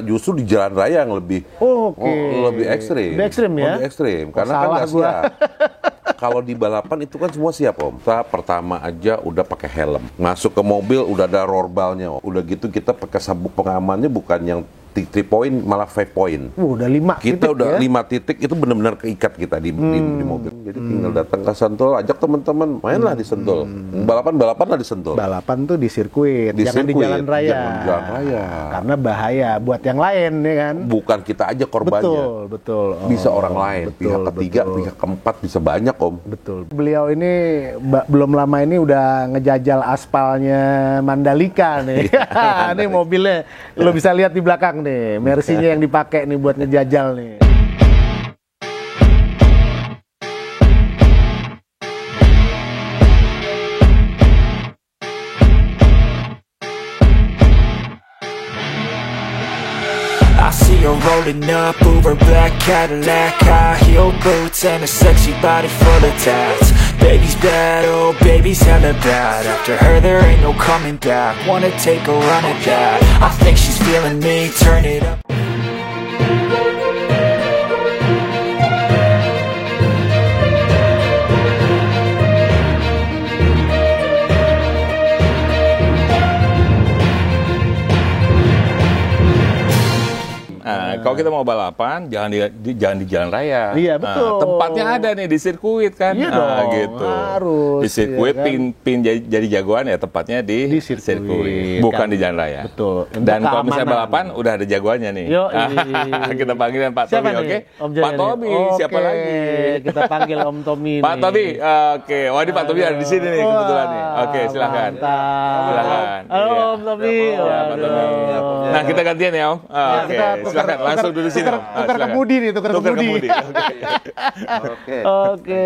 Justru di jalan raya yang lebih lebih ekstrim. Lebih ekstrim ya? Lebih ekstrim, karena kan nggak siap. Kalau di balapan itu kan semua siap, Om. Kita pertama aja udah pakai helm. Masuk ke mobil udah ada roorbalnya, Om. Udah gitu kita pakai sabuk pengamannya bukan yang 3 point, malah 5 point. Udah 5 Kita titik udah ya? 5 titik, itu benar-benar keikat kita di mobil. Jadi tinggal datang ke Sentul, ajak teman-teman, mainlah di Sentul. Balapan lah di Sentul. Balapan tuh di sirkuit, jangan di jalan raya. Jangan di jalan raya. Karena bahaya buat yang lain, ya kan? Bukan kita aja korbannya. Betul. Bisa orang lain, pihak ketiga, pihak keempat, bisa banyak, Om. Betul. Beliau ini belum lama ini udah ngejajal aspalnya Mandalika nih. Ini mobilnya, lo bisa lihat di belakang nih, Mercy-nya yang dipakai nih buat ngejajal nih. I see her rolling up, Uber black Cadillac, high heel boots and a sexy body full of tats. Baby's bad, oh baby's hella bad. After her there ain't no coming back. Wanna take a run at that? I think she's feeling me, turn it up. Kalau kita mau balapan, jangan di jalan raya. Iya, betul. Tempatnya ada nih di sirkuit kan. Iya dong, gitu. harus, Di sirkuit, iya kan? pin jadi jagoan ya tempatnya di sirkuit, bukan kan? di jalan raya. Betul. Dan Untuk kalau misalnya keamanan. balapan, udah ada jagoannya nih. Kita panggilin Pak Siapa Tommy, nih? oke? Om Pak Jaya nih? Tommy, siapa Oke, lagi? kita panggil Om Tommy Pak nih. Tommy, oke. Wah, ini Pak Tommy ada di sini nih kebetulan nih. Oke, silakan. Mantap. Silakan. Halo Iya. Om Tommy. Ya, Pak Tommy. Nah, kita gantian ya, Om. Oke, silakan langsung duduk sini, Om. Tukar kemudi nih, tukar kemudi. Oke.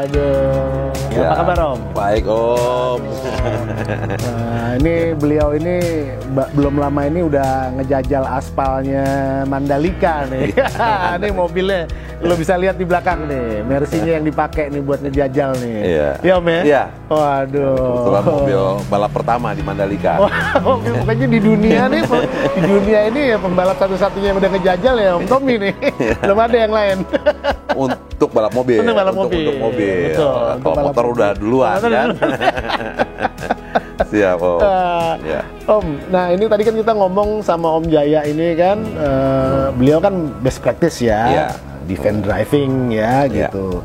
Aduh. Ya. Apa kabar Om? Baik, Om. Nah, ini beliau ini belum lama ini udah ngejajal aspalnya Mandalika nih. Ini mobilnya, lo bisa lihat di belakang nih, Mercy-nya yang dipakai nih buat ngejajal nih. Iya. Iya Om ya? Iya. Waduh. Kebetulan mobil balap pertama di Mandalika. Wah, pokoknya di dunia nih, di dunia ini ya pembalap satu-satunya yang udah ngejajal ya Om Tommy nih. Belum ada yang lain. Untuk balap mobil. Untuk balap mobil. Untuk mobil. Betul, untuk Kalau balap motor mobil. udah duluan kan. Siap, Om. Ya. Om, nah ini tadi kan kita ngomong sama Om Jaya ini kan, beliau kan best practice ya, Iya. defense driving ya Iya. gitu.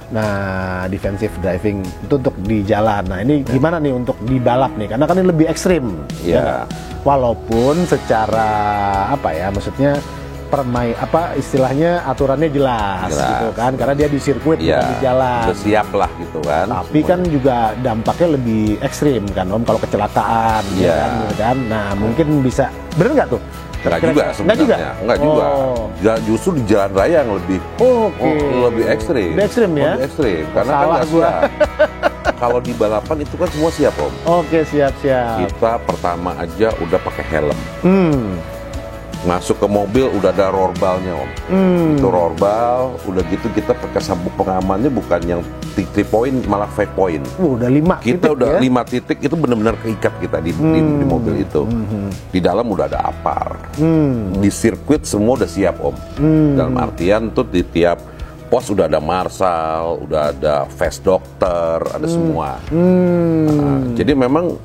Nah, defensive driving itu untuk di jalan. Nah, ini gimana nih untuk di balap nih? Karena kan ini lebih ekstrim. Iya. Ya nggak? Walaupun secara apa ya, maksudnya istilahnya aturannya jelas gitu kan, karena dia di sirkuit bukan di jalan. Udah siap lah gitu kan. Tapi kan juga dampaknya lebih ekstrim kan Om, kalau kecelakaan Iya. ya kan. Nah, mungkin bisa, bener nggak tuh? Enggak juga sebenarnya. Enggak juga? Enggak juga. Justru di jalan raya yang lebih lebih ekstrim. Lebih ekstrim ya? Lebih ekstrim karena kan Salah nggak gua. siap. Kalau di balapan itu kan semua siap, Om. Oke, siap-siap. Kita pertama aja udah pakai helm. Masuk ke mobil udah ada roorbalnya, Om. Itu roorbal, udah gitu kita pakai sabuk pengamannya bukan yang 3 point, malah 5 point. Udah 5 Kita titik udah ya? 5 titik, itu benar-benar keikat kita di mobil itu. Di dalam udah ada apar. Di sirkuit semua udah siap, Om. Dalam artian tuh di tiap pos udah ada marshal, udah ada fast doctor, ada semua. Nah, jadi memang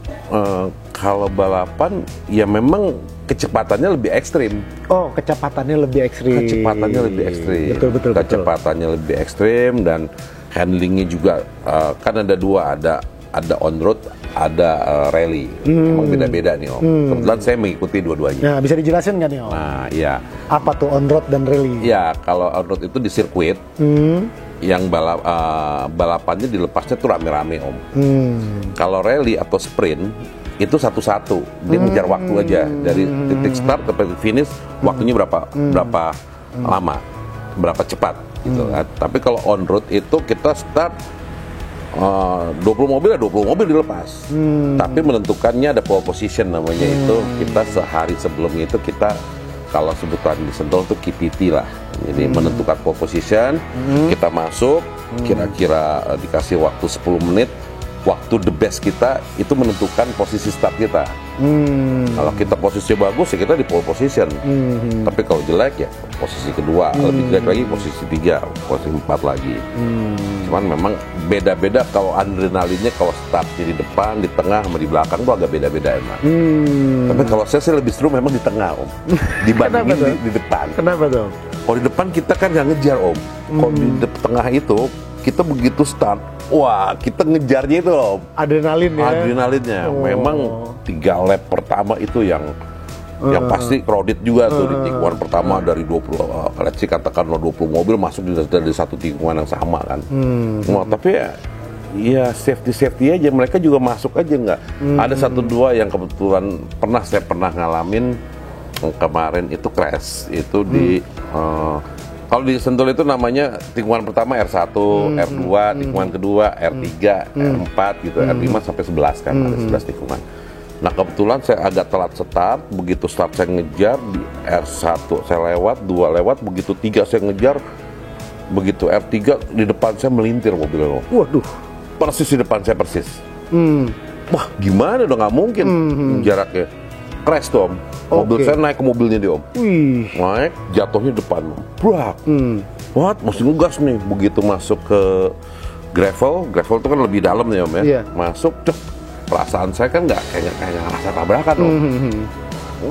kalau balapan ya memang kecepatannya lebih ekstrim. Oh, kecepatannya lebih ekstrim. Kecepatannya lebih ekstrim. Betul. Kecepatannya lebih ekstrim dan handlingnya juga kan ada dua, ada on road, ada rally. Emang beda-beda nih, Om. Kebetulan saya mengikuti dua-duanya. Nah, bisa dijelasin nggak nih Om? Nah, iya. Apa tuh on road dan rally? Ya, kalau on road itu di sirkuit. Yang balapannya dilepasnya tuh rame-rame, Om. Kalau rally atau sprint itu satu-satu, dia mengejar waktu aja dari titik start ke titik finish, waktunya berapa lama, berapa cepat gitu kan. Tapi kalau on road itu kita start 20 mobil ya 20 mobil dilepas. Tapi menentukannya ada pole position namanya itu, kita sehari sebelumnya itu kita kalau sebutan di Sentul tuh KPT lah. Jadi menentukan pole position, kita masuk, kira-kira dikasih waktu 10 menit waktu the best kita itu menentukan posisi start kita. Kalau kita posisi bagus ya kita di pole position. Tapi kalau jelek ya posisi kedua, lebih jelek lagi posisi 3, posisi 4 lagi. Cuman memang beda-beda kalau adrenalinnya, kalau startnya di depan, di tengah, sama di belakang tuh agak beda-beda emang. Tapi kalau saya sih lebih seru memang di tengah Om, dibandingin di depan. Kenapa tuh? Kalau di depan kita kan nggak ngejar Om. Kalau di tengah itu kita begitu start, wah kita ngejarnya itu loh. Adrenalin ya. Adrenalinnya. Memang 3 lap pertama itu yang pasti crowded juga tuh di tikungan pertama dari 20, let's say katakan 20 mobil masuk dari satu tikungan yang sama kan. Wah, tapi ya safety aja, mereka juga masuk aja nggak. Ada 1-2 yang kebetulan saya pernah ngalamin kemarin itu crash itu di kalau di Sentul itu namanya tikungan pertama R1, R2, tikungan kedua R3, R4 gitu, R5 sampai 11 kan, ada 11 tikungan. Nah kebetulan saya agak telat start, begitu start saya ngejar, di R1 saya lewat, 2 lewat, begitu 3 saya ngejar, begitu R3 di depan saya melintir mobilnya. Waduh. Persis di depan saya persis. Wah gimana dong, nggak mungkin jaraknya. Crash tuh Om. Mobil saya naik ke mobilnya dia Om. Naik, jatuhnya depan Om. Brak. What? Masih ngegas nih. Begitu masuk ke gravel itu kan lebih dalam nih Om ya. Iya. Masuk, cek. Perasaan saya kan nggak kayak ngerasa tabrakan Om.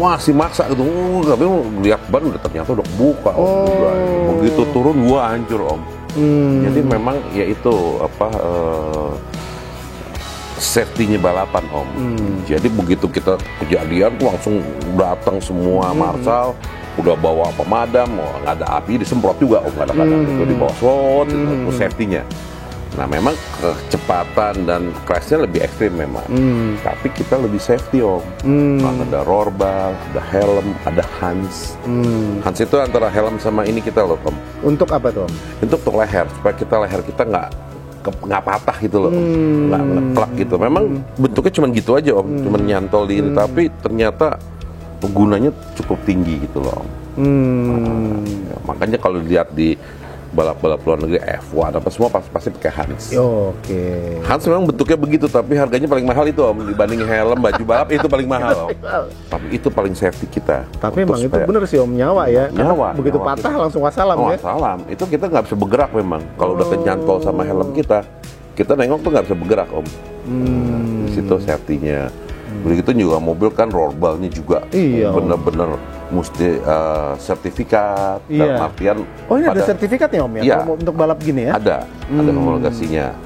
Masih maksa gitu. Tapi lihat ban ternyata udah buka Om. Begitu turun gua hancur Om. Jadi memang ya itu safety-nya balapan Om. Jadi begitu kita kejadian tuh langsung datang semua marshal, udah bawa pemadam, nggak ada api disemprot juga Om, kadang-kadang itu dibawa slot, itu safety-nya. Nah memang kecepatan dan crash-nya lebih ekstrim memang, tapi kita lebih safety Om. Ada rorbal, ada helm, ada Hans. Hans itu antara helm sama ini kita loh Om. Untuk apa tuh Om? Untuk leher, supaya leher kita nggak patah gitu loh, nggak ngeklak gitu. Memang bentuknya cuma gitu aja Om, cuma nyantol di ini, tapi ternyata gunanya cukup tinggi gitu loh Om. Ya, makanya kalau dilihat di balap-balap luar negeri F1 apa semua pasti pakai Hans. Hans memang bentuknya begitu, tapi harganya paling mahal itu Om, dibanding helm, baju balap itu paling mahal Om. Tapi itu paling safety kita. Tapi emang itu bener sih Om, nyawa ya. Nyawa. Begitu patah langsung wassalam ya. Wassalam. Itu kita nggak bisa bergerak memang. Kalau udah kenyantol sama helm kita nengok tuh nggak bisa bergerak Om. Di situ safety-nya. Begitu juga mobil kan rollbar-nya juga bener-bener mesti sertifikat, dalam artian. Oh ini ada sertifikatnya Om ya? Iya, untuk balap gini ya? Ada homologasinya.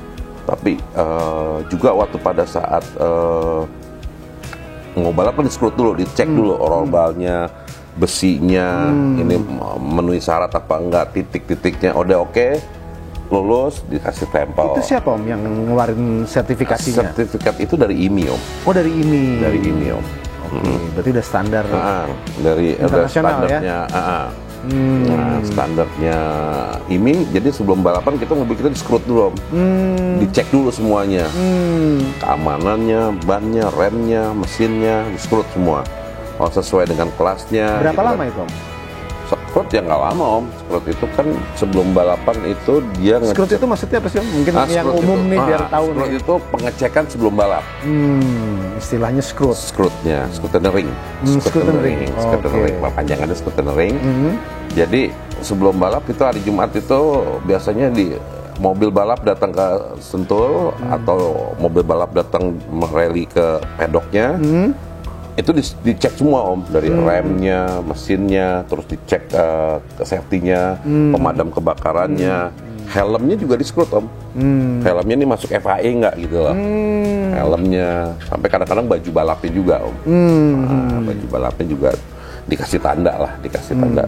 Tapi juga waktu pada saat mau balap kan di-scrut dulu, dicek dulu rollbar-nya, besinya, ini memenuhi syarat apa enggak, titik-titiknya udah oke, lulus, dikasih tempel. Itu siapa Om yang ngeluarin sertifikasinya? Sertifikat itu dari IMI Om. Oh dari IMI. Dari IMI Om. Berarti udah standar dari internasional standarnya, ya? Nah, standarnya IMI. Jadi sebelum balapan mobil kita di-scrut dulu Om. Dicek dulu semuanya, keamanannya, bannya, remnya, mesinnya, di-scrut semua. Kalau sesuai dengan kelasnya. Berapa lama itu Om? Scrut ya nggak lama Om. Scrut itu kan sebelum balapan itu dia Scrut itu maksudnya apa sih Om? Mungkin yang umum itu, nih biar tahu Scrut nih. itu pengecekan sebelum balap. Istilahnya scrut. Scrutnya, scrutering. Scrutering. Panjangannya scrutering. Jadi sebelum balap itu hari Jumat itu biasanya di mobil balap datang ke Sentul atau mobil balap datang merally ke pedoknya. Itu dicek semua Om, dari remnya, mesinnya, terus dicek safety-nya, pemadam kebakarannya, helmnya juga di-scrut Om. Helmnya ini masuk FAE nggak gitu loh. Helmnya, sampai kadang-kadang baju balapnya juga Om. Baju balapnya juga dikasih tanda lah,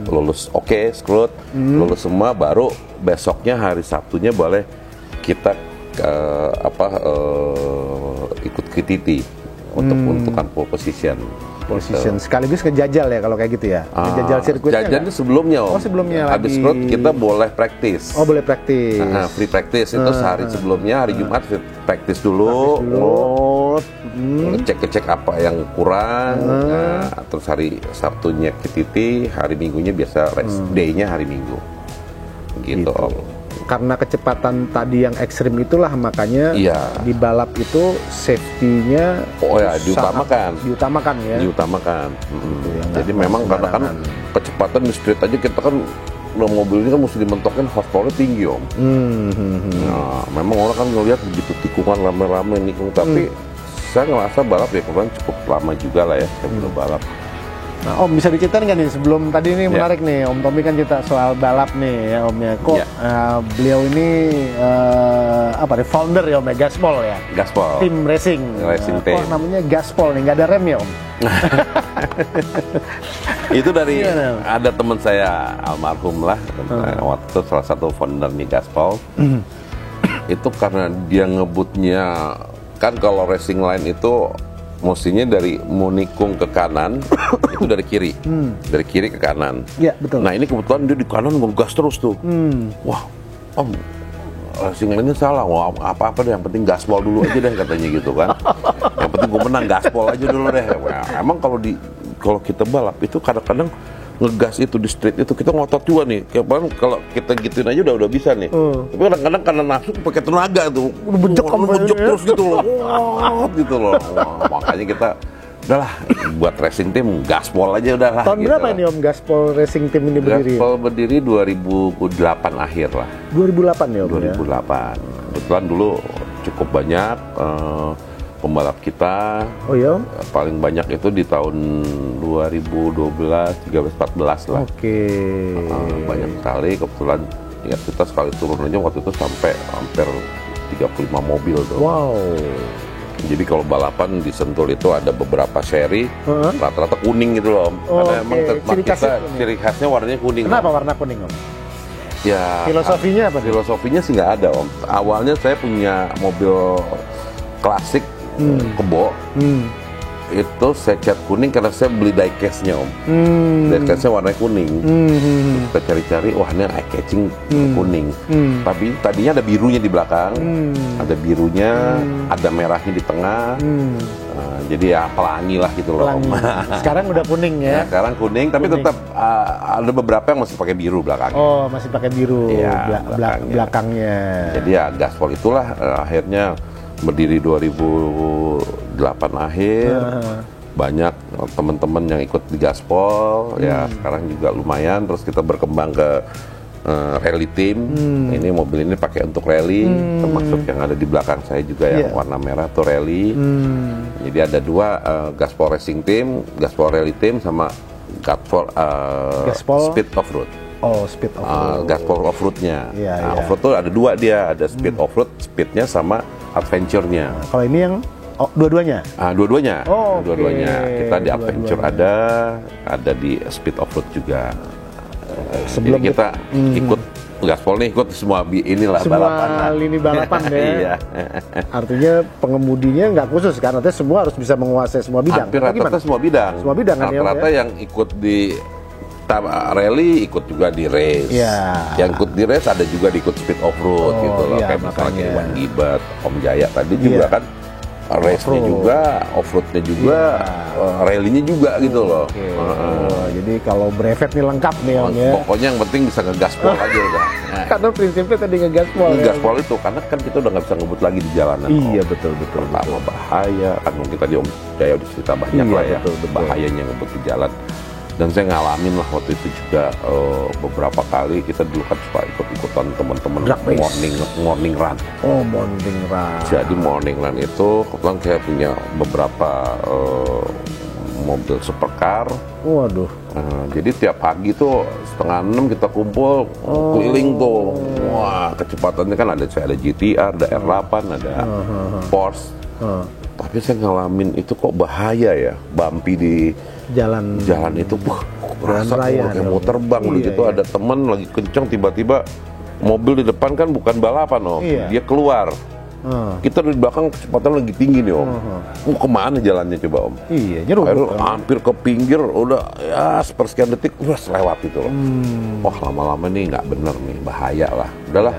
lulus oke, scrut, lulus semua, baru besoknya hari Sabtunya boleh kita ikut KTT. Untuk untukan pole position. Sekaligus ngejajal ya kalau kayak gitu ya. Ngejajal sirkuitnya. Jajannya sebelumnya Om. Oh sebelumnya habis lagi. road kita boleh praktis. Oh boleh praktis. Free practice itu sehari sebelumnya, hari Jumat free practice dulu. Ngecek apa yang kurang. Terus hari Sabtunya KTT, hari Minggunya biasa rest day-nya hari Minggu. Gitu Om. karena kecepatan tadi yang ekstrim itulah makanya Iya. di balap itu safety-nya diutamakan ya. Diutamakan. yang Jadi nggak memang karena kan sembarangan. kecepatan di street aja kita kan mobil ini kan mesti dimentokkan horsepower tinggi Om. Nah, memang orang kan ngelihat begitu tikungan rame-rame nikung, tapi saya ngerasa balap ya kemarin cukup lama juga lah ya saya udah balap. Nah, Om bisa diceritain nggak nih sebelum tadi ini menarik nih Om Tommy kan cerita soal balap nih ya Om ya. Kok beliau ini founder ya Om ya, Gaspol ya. Gaspol. Tim racing. Team. Kok namanya Gaspol nih, nggak ada rem ya Om? Itu dari ada teman saya almarhum lah waktu itu salah satu founder nih Gaspol. Itu karena dia ngebutnya kan kalau racing line itu mestinya dari Monikung ke kanan itu dari kiri, dari kiri ke kanan. Iya betul. Nah ini kebetulan dia di kanan ngegas terus tuh. Wah, Om, racing line-nya salah. Wah, apa-apa deh, yang penting gaspol dulu aja deh katanya gitu kan. Yang penting gue menang, gaspol aja dulu deh. Wah, emang kalau kita balap itu kadang-kadang ngegas itu di street itu kita ngotot juga nih. Kalau kita gituin aja udah bisa nih. Tapi kadang-kadang karena nafsu pakai tenaga tuh. Bejek terus gitu loh. Gitu loh. Wah, makanya kita udahlah buat racing team gaspol aja udahlah. Tahun gitu berapa lah. ini Om Gaspol Racing Team ini berdiri? Gaspol berdiri 2008 akhir lah. 2008 ya Om 2008. ya? Kebetulan dulu cukup banyak pembalap kita. Oh iya Om? Paling banyak itu di tahun 2012, 13, 14 lah. Oke. Banyak sekali, kebetulan ya kita sekali turun aja waktu itu sampai hampir 35 mobil tuh. Wow. Jadi kalau balapan di Sentul itu ada beberapa seri, rata-rata kuning gitu loh Om. Karena emang ciri khasnya warnanya kuning. Kenapa Om. warna kuning Om? Ya, Filosofinya apa? Filosofinya sih nggak ada Om. Awalnya saya punya mobil klasik kebo. Itu saya cat kuning karena saya beli diecast-nya Om. Diecast-nya warnanya kuning. Terus kita cari-cari, wah ini eye catching kuning. Tapi tadinya ada birunya di belakang, ada birunya, ada merahnya di tengah. Jadi ya pelangi lah gitu loh Om. Sekarang udah kuning ya? Ya, sekarang kuning, tapi tetap ada beberapa yang masih pakai biru belakangnya. Oh, masih pakai biru belakangnya. Jadi ya Gaspol itulah akhirnya berdiri 2008 akhir. Banyak teman-teman yang ikut di Gaspol. Ya sekarang juga lumayan. Terus kita berkembang ke rally team. Ini mobil ini pakai untuk rally, termasuk yang ada di belakang saya juga yang warna merah tuh rally. Jadi ada dua, Gaspol Racing Team, Gaspol Rally Team, sama Gaspol Speed Offroad. Oh, Speed Offroad. Gaspol Offroad-nya. Iya. Offroad tuh ada dua dia, ada Speed Offroad, Speednya sama Adventure-nya. Kalau ini yang dua-duanya? Dua-duanya. Oh, Dua-duanya. Kita di Adventure ada di Speed Offroad juga. Sebelum jadi kita ikut Gaspol nih, ikut semua inilah semua balapan. lini balapan ya. Iya. Artinya pengemudinya nggak khusus kan? Artinya semua harus bisa menguasai semua bidang. Hampir rata-rata semua bidang. Semua bidang kan ya, rata-rata yang ikut di rally ikut juga di race. Yang ikut di race ada juga di ikut speed off-road gitu loh. Kayak misalnya Iwan Gibert, Om Jaya tadi juga kan race-nya juga, off-roadnya juga, rally-nya juga gitu loh. Jadi kalau brevet nih lengkap nih Om ya. Pokoknya yang penting bisa ngegaspol aja udah. Karena prinsipnya tadi ngegaspol. Ngegaspol itu karena kan kita udah nggak bisa ngebut lagi di jalanan. Iya betul. Pertama bahaya, kan mungkin tadi Om Jaya udah cerita banyak lah ya bahayanya ngebut di jalan. Dan saya ngalamin lah waktu itu juga beberapa kali kita dulu kan suka ikut-ikutan teman-teman morning run. Oh, morning run. Jadi morning run itu kebetulan saya punya beberapa mobil supercar. Waduh. Jadi tiap pagi tuh 5:30 kita kumpul keliling tuh. Wah, kecepatannya kan ada GTR, ada R8, ada Porsche. Tapi saya ngalamin itu kok bahaya ya, bumpy di jalan itu, berasa kayak mau terbang begitu. Ada teman lagi kenceng, tiba-tiba mobil di depan kan bukan balapan Om, dia keluar. Kita di belakang kecepatan lagi tinggi nih Om. Mau kemana jalannya coba Om? Iya, nyeruput. Hampir ke pinggir, udah ya sepersekian detik udah lewat itu loh. Wah lama-lama nih nggak bener nih, bahaya lah. Udahlah,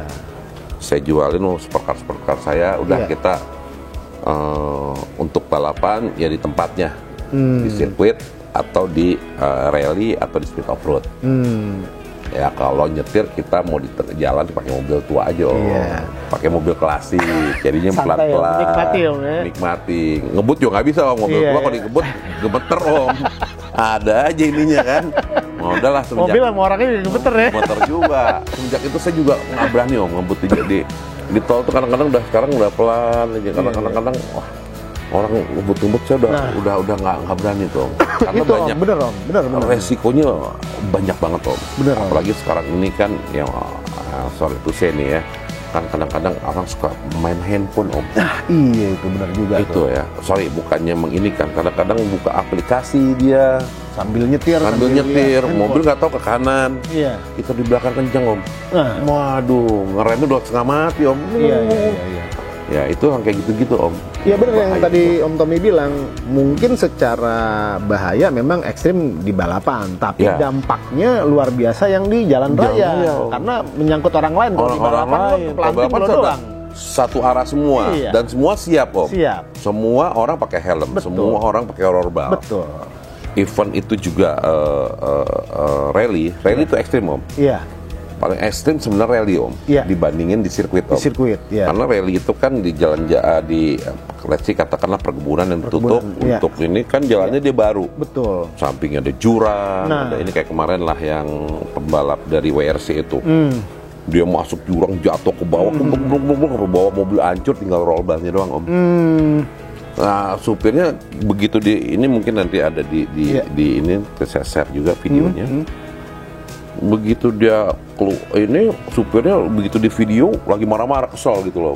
saya jualin supercar saya. Udah kita untuk balapan ya di tempatnya, di sirkuit atau di rally atau di speed off-road. Ya kalau nyetir kita mau di tengah jalan pakai mobil tua aja Om. Iya. Pakai mobil klasik, jadinya Santai, pelan-pelan. Om. Nikmati, Om, ya. Nikmati. Ngebut juga nggak bisa Om, mobil Iya, tua kalau iya. dikebut gemeter Om. Ada aja ininya kan. Nah, udahlah semenjak Mobil sama orangnya juga gemeter ya. motor juga. Semenjak itu saya juga nggak berani Om ngebut di tol tuh kadang-kadang sekarang udah pelan aja. Kadang-kadang wah orang ngebut-ngebut saya udah nggak berani tuh Om. Karena Itu banyak Om, bener Om, bener. resikonya banyak banget Om. Bener, Om. Apalagi sekarang ini kan yang sorry to say nih ya, kan kadang-kadang orang suka main handphone Om. Iya itu bener juga Itu tuh. ya, sorry bukannya menginikan, kadang-kadang buka aplikasi dia Sambil nyetir, sambil nyetir, lihat mobil nggak tahu ke kanan, Iya. kita di belakang kenceng Om. Nah. Waduh, ngeremnya udah setengah mati Om. Iya. Ya itu yang kayak gitu-gitu Om. Iya benar yang Bahaya tadi tuh. Om Tommy bilang, mungkin secara bahaya memang ekstrim di balapan, tapi Ya. dampaknya luar biasa yang di jalan Jalan raya, raya, Om. karena menyangkut orang lain. Kalau di Orang-orang balapan kan lain, pelanting balapan lo sudah doang. satu arah semua Iya. dan semua siap Om. Siap. Semua orang pakai helm, Betul. semua orang pakai rollerball. Betul. Event itu juga rally itu ekstrim Om. Iya, Paling ekstrim sebenarnya rally Om, Iya. dibandingin di sirkuit di Om. sirkuit. Iya. Karena rally itu kan di jalan di let's say katakanlah perkebunan yang ditutup iya. untuk ini kan jalannya dia baru. Betul. Sampingnya ada jurang, Nah. ada ini kayak kemarin lah yang pembalap dari WRC itu. Dia masuk jurang jatuh ke bawah, ke bawah mobil hancur tinggal rollbarnya doang Om. Nah, supirnya begitu ini mungkin nanti ada di Iya. ini saya share juga videonya. Begitu dia ini supirnya begitu di video lagi marah-marah kesel gitu loh.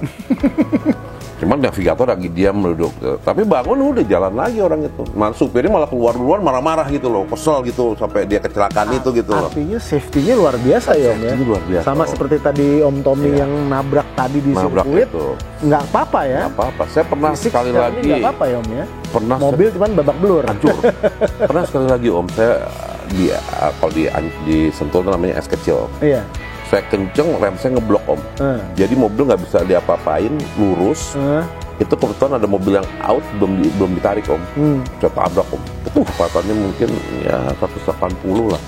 Cuman navigator lagi diam duduk. Tapi bangun udah jalan lagi orang itu. Malah supirnya malah keluar duluan marah-marah gitu loh, kesel gitu sampai dia kecelakaan itu gitu loh. Artinya safety-nya luar biasa ya Om ya. Safety-nya luar biasa, Sama Om. seperti tadi Om Tommy Iya. yang nabrak tadi di Nabrak sirkuit, itu. nggak apa-apa ya. Nggak apa-apa. Saya pernah Fisik sekali secara ini lagi nggak apa-apa ya Om ya. pernah Mobil cuman babak belur. hancur. Pernah sekali lagi Om, saya kalau di Sentul namanya es kecil. Iya. Saya kenceng, rem saya ngeblok Om. Jadi mobil nggak bisa diapa-apain, lurus. Itu kebetulan ada mobil yang out belum ditarik Om. Saya tabrak Om. Itu kecepatannya mungkin ya 180 lah.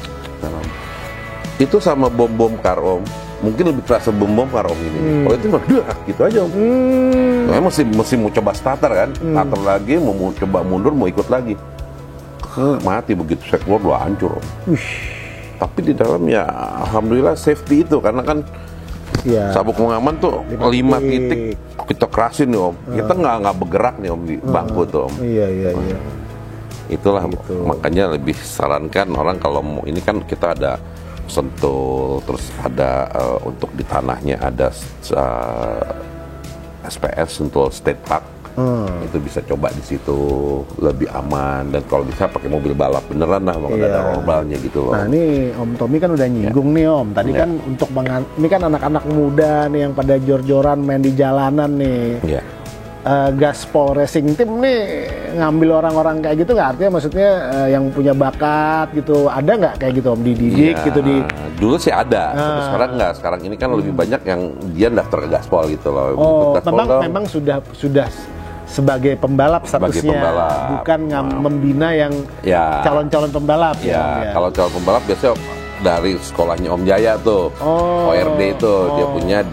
Itu sama bom kar Om. Mungkin lebih terasa bom kar Om ini. Kalau itu mah gitu aja Om. Nah, mesti mau coba starter kan. Starter lagi, mau coba mundur, mau ikut lagi. Mati begitu saya keluar udah hancur Om. Tapi di dalam ya alhamdulillah safety itu karena kan Iya. sabuk pengaman tuh 5 titik kita kerasin nih Om. Kita nggak bergerak nih Om di bangku tuh Om. Iya. Itulah makanya lebih sarankan orang kalau mau ini kan kita ada Sentul, terus ada untuk di tanahnya ada SPS Sentul State Park. Itu bisa coba di situ lebih aman dan kalau bisa pakai mobil balap beneran lah, mau Iya. ada rollerbalnya gitu loh. Nah ini Om Tommy kan udah nyinggung nih Om. Tadi Iya. kan untuk ini kan anak-anak muda nih yang pada jor-joran main di jalanan nih. Iya. Gaspol Racing Team nih ngambil orang-orang kayak gitu nggak? Artinya maksudnya yang punya bakat gitu, ada nggak kayak gitu Om dididik Iya, gitu di? dulu sih ada, tapi sekarang nggak. Sekarang ini kan lebih banyak yang dia daftar ke Gaspol gitu loh. Oh, Ikut Gaspol dong. memang sudah sebagai pembalap Sebagai statusnya, pembalap. bukan membina yang Ya. calon-calon pembalap Ya, Om, kalau calon pembalap biasanya dari sekolahnya Om Jaya tuh, Oh. ORD itu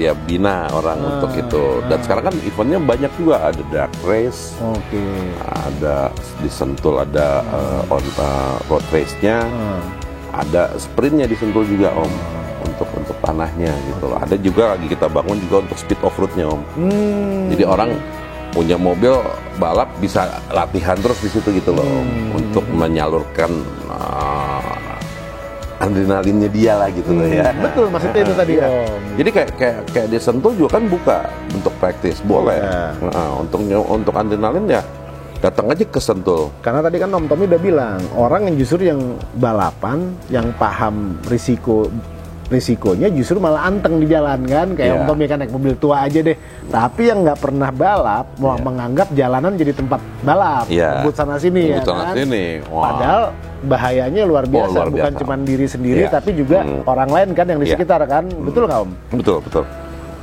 dia bina orang untuk itu. Dan sekarang kan eventnya banyak juga, ada dark race, Oke. ada di Sentul ada road race-nya, ada sprintnya di Sentul juga Om, untuk tanahnya gitu loh. Ada juga lagi kita bangun juga untuk speed off road-nya Om. Jadi orang punya mobil balap bisa latihan terus di situ gitu loh Om, untuk menyalurkan adrenalinnya dia lah gitu loh ya. Betul maksudnya itu tadi Iya. Om. Jadi kayak di Sentul juga kan buka untuk praktis boleh. Iya. Nah, untuk adrenalin ya datang aja ke Sentul. Karena tadi kan Om Tommy udah bilang, orang yang justru yang balapan, yang paham risikonya justru malah anteng di jalan kan. Kayak Iya. Om Tommy kan naik mobil tua aja deh. Tapi yang nggak pernah balap, mau menganggap jalanan jadi tempat balap. Iya. Ngebut sana sini ya Ngebut sana kan. sini. Wah. Padahal bahayanya luar biasa. luar Bukan biasa. cuma diri sendiri, Iya. tapi juga orang lain kan yang di Iya. sekitar kan. Betul nggak Om? Betul.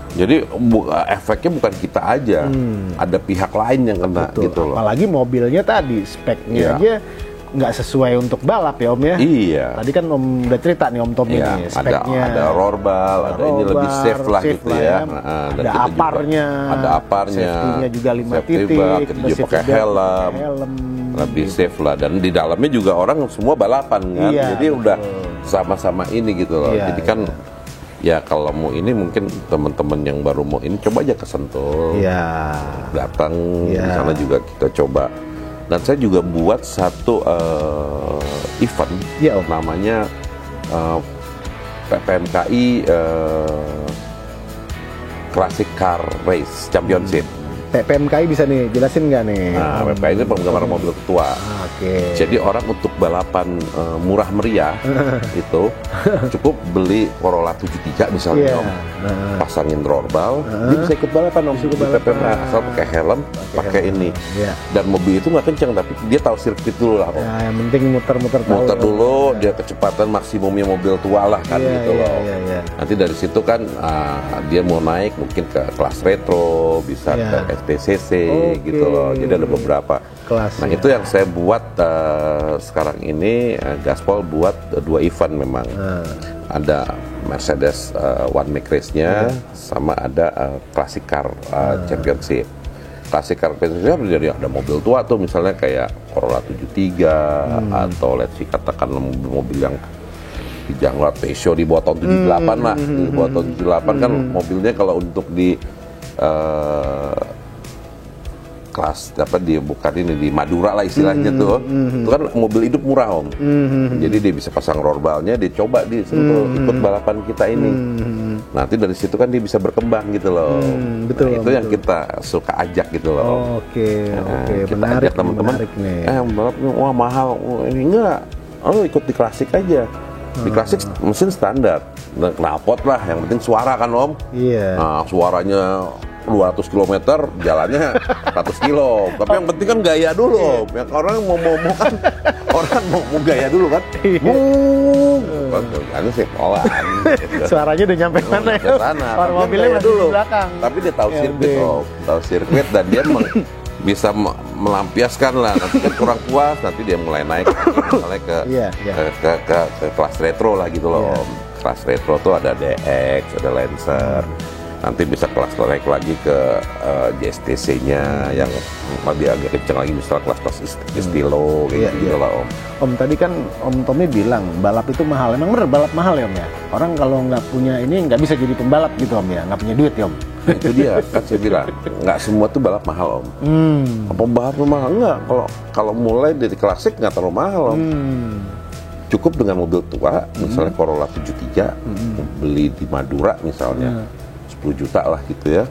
Jadi efeknya bukan kita aja, ada pihak lain yang kena Betul. gitu loh. Apalagi mobilnya tadi speknya Iya. aja nggak sesuai untuk balap ya Om ya. Iya. Tadi kan Om udah cerita nih Om Tommy Iya, nih speknya. ada rollbar, ada ini lebih safe lah gitu ya. Dan Ada kita aparnya. juga, ada aparnya. Safety-nya juga 5 Safety titik. belt, kita juga pakai helm. Lebih safe lah, dan di dalamnya juga orang semua balapan kan. Iya, Jadi betul. udah sama-sama ini gitu loh. Iya, Jadi kan ya kalau mau ini mungkin teman-teman yang baru mau ini coba aja ke Sentul. Iya. Datang di Iya. sana juga kita coba. Dan saya juga buat satu event Iya, Om. namanya PPMKI Classic Car Race Championship. PPMKI bisa nih jelasin nggak nih? Nah, PPMKI ini penggemar mobil tua. Oke. Jadi orang untuk balapan murah meriah itu cukup beli Corolla 73 misalnya Iya. Om, pasangin rollbar, dia bisa ikut balapan Om, di PPMA asal pakai helm, pakai ini. Iya. Dan mobil itu nggak kencang, tapi dia tahu sirkuit dulu lah Om. Ya, yang penting muter-muter tahu. Muter dulu, dia kecepatan maksimumnya mobil tua lah kan Iya, gitu iya, loh. iya. Nanti dari situ kan dia mau naik mungkin ke kelas retro, bisa Iya. ke STCC Oke. gitu loh. Jadi ada beberapa Kelas, Nah ya. itu yang saya buat sekarang ini, Gaspol buat 2 event memang. Ada Mercedes One Make Race-nya, sama ada Classic Car Championship. Classic Car Championship jadi ada mobil tua tuh, misalnya kayak Corolla 73 atau let's see katakan mobil yang di Jaguar Peugeot di bawah tahun 78 lah. Di bawah tahun 78 kan mobilnya kalau untuk di kelas apa dia bukan ini di Madura lah istilahnya tuh, itu kan mobil hidup murah Om. Jadi dia bisa pasang rollbarnya, dia coba di Sentul ikut balapan kita ini. Nanti dari situ kan dia bisa berkembang gitu loh. Betul, Nah, itu betul. yang kita suka ajak gitu loh. Oke, Nah, oke, kita menarik, ajak teman-teman. menarik nih. Balap wah mahal, ini enggak. Oh ikut di klasik aja. Di klasik mesin standar, nah, knalpot lah. Yang penting suara kan Om. Iya. Nah, suaranya 200 km, jalannya 100 kilo. Tapi yang penting kan gaya dulu, Om. Yang orang mau kan, orang mau gaya dulu kan. Bung, anu sih pelan. Gitu. Suaranya udah nyampe mana ya? Ke sana. Orang Tapi mobilnya gaya masih di belakang. Tapi dia tahu Iya, sirkuit, Bing. Om. Tahu sirkuit dan dia bisa melampiaskan lah. Nanti kan kurang puas, nanti dia mulai naik misalnya ke Iya, iya. ke kelas retro lah gitu loh, Iya. Om. Kelas retro tuh ada DX, ada Lancer. Nanti bisa kelas naik lagi ke JSTC-nya yang lebih agak kencang lagi, misalnya kelas-kelas Estilo Iya, gitu iya. lah Om. Om tadi kan Om Tommy bilang balap itu mahal. Emang bener balap mahal ya Om ya? Orang kalau nggak punya ini nggak bisa jadi pembalap gitu Om ya? Nggak punya duit ya Om? Nah, itu dia kan saya bilang nggak semua tuh balap mahal Om. Apa balap mahal? Enggak. Kalau mulai dari klasik nggak terlalu mahal Om. Cukup dengan mobil tua, misalnya Corolla 73, beli di Madura misalnya, 10 juta lah gitu ya,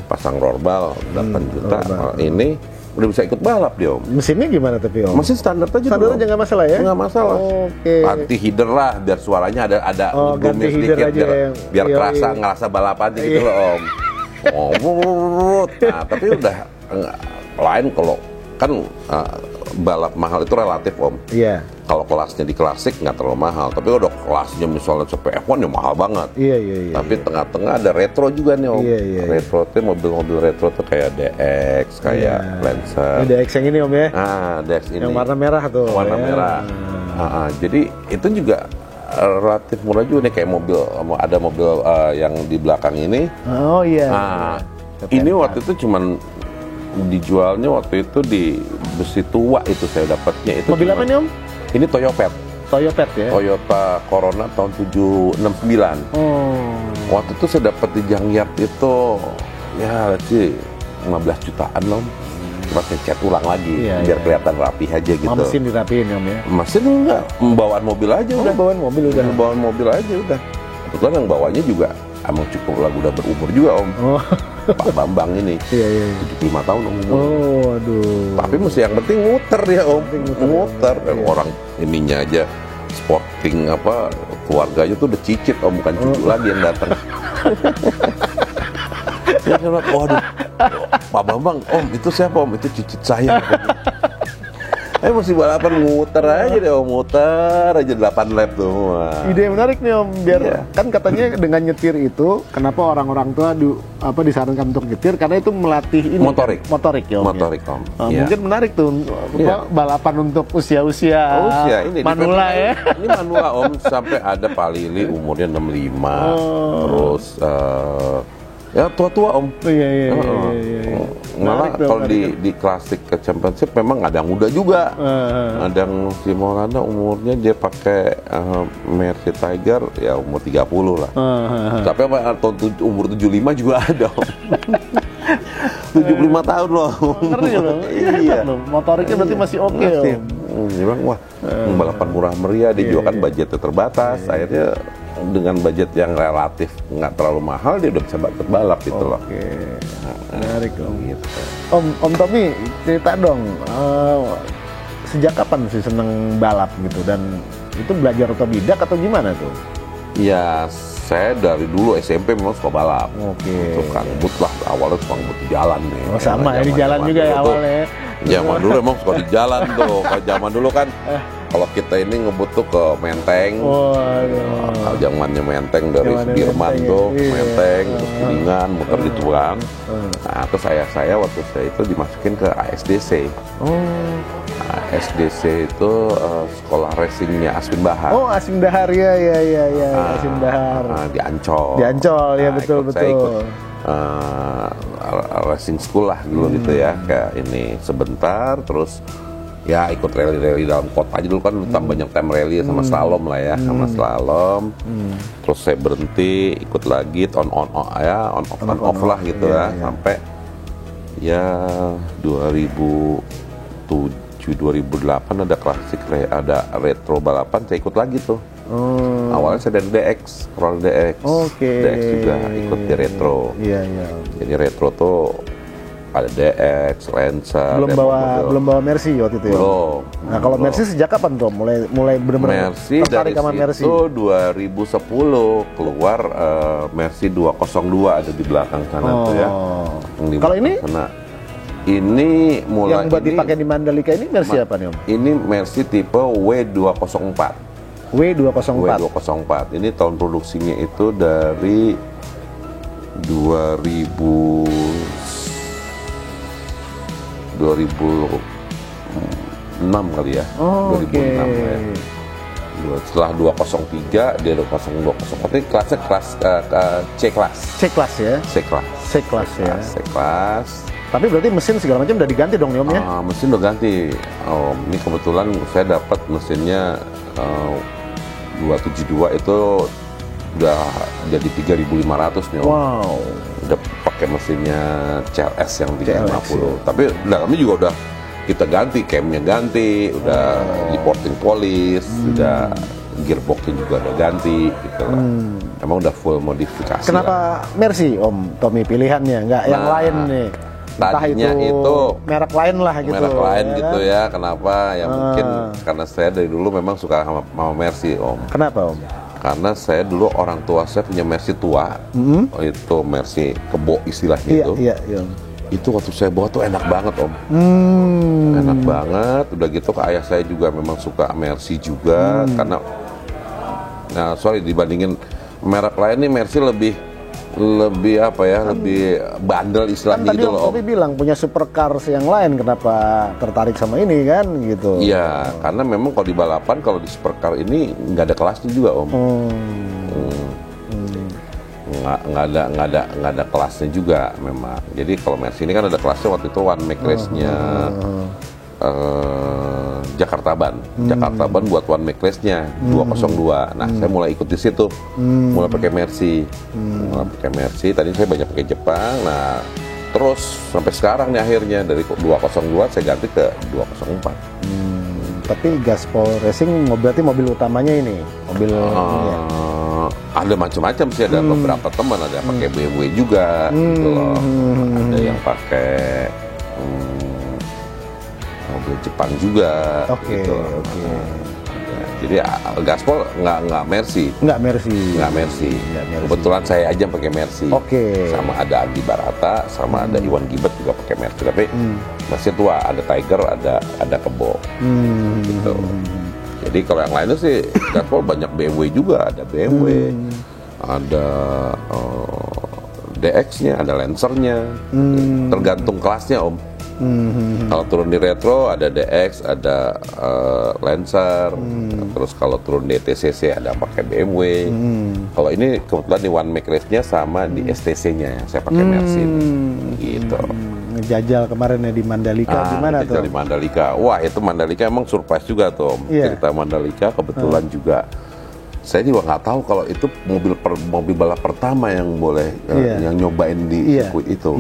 pasang rollbar 8 juta, rollbar. ini udah bisa ikut balap dia Om. Mesinnya gimana tapi Om? Masih standar aja Standar dulu, aja Om. nggak masalah ya? Nggak masalah. Oke. Ganti header lah, biar suaranya ada Oh, boomnya ganti header sedikit, aja biar, yang- biar iya, ngerasa balapannya gitu Iya. loh Om. Nah, tapi udah lain kalau kan balap mahal itu relatif Om. Iya. Kalau kelasnya di klasik nggak terlalu mahal, tapi udah kelasnya misalnya sampai F1 ya mahal banget. Iya, iya, iya. Tapi tengah-tengah ada retro juga nih Om. Iya, iya, iya. Retro tuh mobil-mobil retro tuh kayak DX, kayak Lancer. Ini DX yang ini Om ya? DX ini. Yang warna merah tuh. Warna ya. merah. Jadi itu juga relatif murah juga nih, kayak mobil, ada mobil yang di belakang ini. Oh iya. Ini waktu itu cuman dijualnya waktu itu di Besi Tua itu saya dapatnya itu. Mobil apa nih Om? Ini Toyopet. Toyopet ya? Toyota Corona tahun 769. Oh. Waktu itu saya dapat di Junkyard itu ya sih 15 jutaan loh. Cuma saya cat ulang lagi Iya, biar iya. kelihatan rapi aja gitu. Mesin dirapiin Om ya? Mesin enggak, bawaan mobil aja udah. Bawaan mobil udah. Bawaan mobil aja udah. Kebetulan yang bawanya juga emang cukup lagu udah berumur juga Om. Oh. Pak Bambang ini Iya, iya. 75 tahun Om umur. Oh, aduh. Tapi mesti yang penting muter dia Om. Muter. Iya. Orang ininya aja sporting apa keluarganya tuh udah cicit Om, bukan cucu lagi yang datang. Ya, saya bilang, waduh, Pak Bambang, Om itu siapa Om? Itu cicit saya. Mesti balapan muter aja deh Om, muter aja 8 lap tuh. Wah. Ide yang menarik nih Om, biar Iya. kan katanya dengan nyetir itu, kenapa orang-orang tua disarankan untuk nyetir karena itu melatih ini Motorik. motorik ya Om. Motorik Om. Ya? Iya. Mungkin menarik tuh Iya. balapan untuk usia-usia Usia ini manula ya. Ini manula Om, sampai ada Pak Lili umurnya 65. Terus ya tua-tua Om. Iya. Malah Menarik tuh, kalau di Classic Championship memang ada yang muda juga. Ada yang si Maulana umurnya dia pakai Mercy Tiger ya umur 30 lah. Tapi tahun umur 75 juga ada Om. 75 tahun loh. Ngeri loh. Iya. Loh, motoriknya berarti masih oke Masih. Om. Dia bilang, wah, balapan murah meriah, dia juga kan budgetnya terbatas. Akhirnya dengan budget yang relatif nggak terlalu mahal, dia udah bisa balap gitu loh. Oke. Menarik Om. Gitu. Om Tommy, cerita dong, sejak kapan sih seneng balap gitu, dan itu belajar otodidak atau gimana tuh? Ya, saya dari dulu SMP memang suka balap. Oke. Suka ngebut lah, awalnya suka ngebut di jalan nih. Oh sama ya, di jalan juga ya dulu tuh. awalnya. Zaman dulu emang suka di jalan tuh. Kayak zaman dulu kan, kalau kita ini ngebut tuh ke Menteng. Waduh. Zamannya Menteng dari Zamannya Sudirman Menteng, tuh, iya. Menteng, terus Kuningan, muter di Tuang. Nah, terus saya waktu saya itu dimasukin ke ASDC. ASDC itu sekolah racingnya Aswin Bahar. Oh, Asing Dahar ya. Asing Dahar. Di Ancol. Di Ancol ya, Nah, betul. Saya ikut racing school lah dulu gitu ya, kayak ini sebentar, terus ya ikut rally-rally dalam kota aja dulu kan, banyak time rally sama slalom lah ya, sama slalom. Terus saya berhenti, ikut lagi on off lah gitu ya, sampai ya 2007-2008 ada klasik, ada retro balapan, saya ikut lagi tuh. Awalnya saya dari DX, Roll DX. DX juga ikut di retro. Iya. Jadi retro tuh ada DX, Lancer. Belum bawa Mercy waktu itu ya? Belum. Nah, kalau Mercy sejak kapan tuh? Mulai benar-benar Mercy dari tertarik sama Mercy? situ 2010 keluar Mercy 202 ada di belakang sana tuh ya. Yang di Kalau ini? sana. Ini mulai Yang buat dipakai di Mandalika ini Mercy apa nih Om? Ini Mercy tipe W204. W204. W204. Ini tahun produksinya itu dari 2006 kali ya. 2006 ya. Setelah 203 dia 204. Ini kelasnya kelas C-class. C-class ya? C-class. C-class ya. C-class. Tapi berarti mesin segala macam udah diganti dong nih Om ya? Mesin udah ganti. Ini kebetulan saya dapat mesinnya 272 itu udah jadi 3.500 nih Om. Wow. Udah pakai mesinnya CLS yang 350. CLS, ya. Tapi dalamnya juga udah kita ganti, camnya ganti, udah reporting polish, udah gearboxnya juga udah ganti gitu lah. Emang udah full modifikasi. Kenapa Mercy Om Tommy pilihannya? Nggak yang lain nih? Entah tadinya itu merek lain lah gitu. merek lain ya gitu kan? ya. Kenapa? Ya mungkin karena saya dari dulu memang suka sama Mercy Om. Kenapa Om? Karena saya dulu orang tua saya punya Mercy tua, itu Mercy kebo istilahnya Iya, itu. iya. Itu waktu saya bawa tuh enak banget Om. Enak banget. Udah gitu ke ayah saya juga memang suka Mercy juga, karena dibandingin merek lain nih Mercy lebih apa ya, lebih bandel Kan istilahnya tadi gitu Om loh Om. Tommy bilang punya supercars yang lain, kenapa tertarik sama ini kan gitu? Iya, karena memang kalau di balapan, kalau di supercar ini nggak ada kelasnya juga Om. Nggak ada kelasnya juga memang. Jadi kalau Mercy ini kan ada kelasnya, waktu itu one make race-nya Jakarta Ban. Jakarta Ban buat one make race-nya 202. Nah, saya mulai ikut di situ. Mulai pakai Mercy. Tadi saya banyak pakai Jepang. Nah, terus sampai sekarang nih akhirnya dari 202 saya ganti ke 204. Tapi Gaspol Racing berarti mobil utamanya ini, mobil ini ya? Ada macam-macam sih, ada beberapa teman, ada yang pakai BMW juga gitu loh. Ada yang pakai mobil Jepang juga. Oke, gitu. oke. Jadi gaspol nggak Mercy. Nggak Mercy. Nggak Mercy. Kebetulan saya aja pakai Mercy. Oke. Sama ada Andi Barata, sama ada Iwan Gibet juga pakai Mercy. Tapi masih tua, ada Tiger, ada Kebo. Gitu. Jadi kalau yang lainnya sih gaspol banyak BMW juga, ada BMW, ada DX-nya, ada Lancer-nya. Tergantung kelasnya Om. Kalau turun di retro ada DX, ada Lancer. Terus kalau turun di TCC ada pakai BMW. Kalau ini kebetulan di One Make Race-nya sama di STC-nya saya pakai Mercy. Gitu. Ngejajal kemarin ya di Mandalika, gimana tuh? Di Mandalika, wah itu Mandalika emang surprise juga tuh Om. Cerita Mandalika kebetulan juga. Saya juga nggak tahu kalau itu mobil balap pertama yang boleh yang nyobain di sirkuit itu.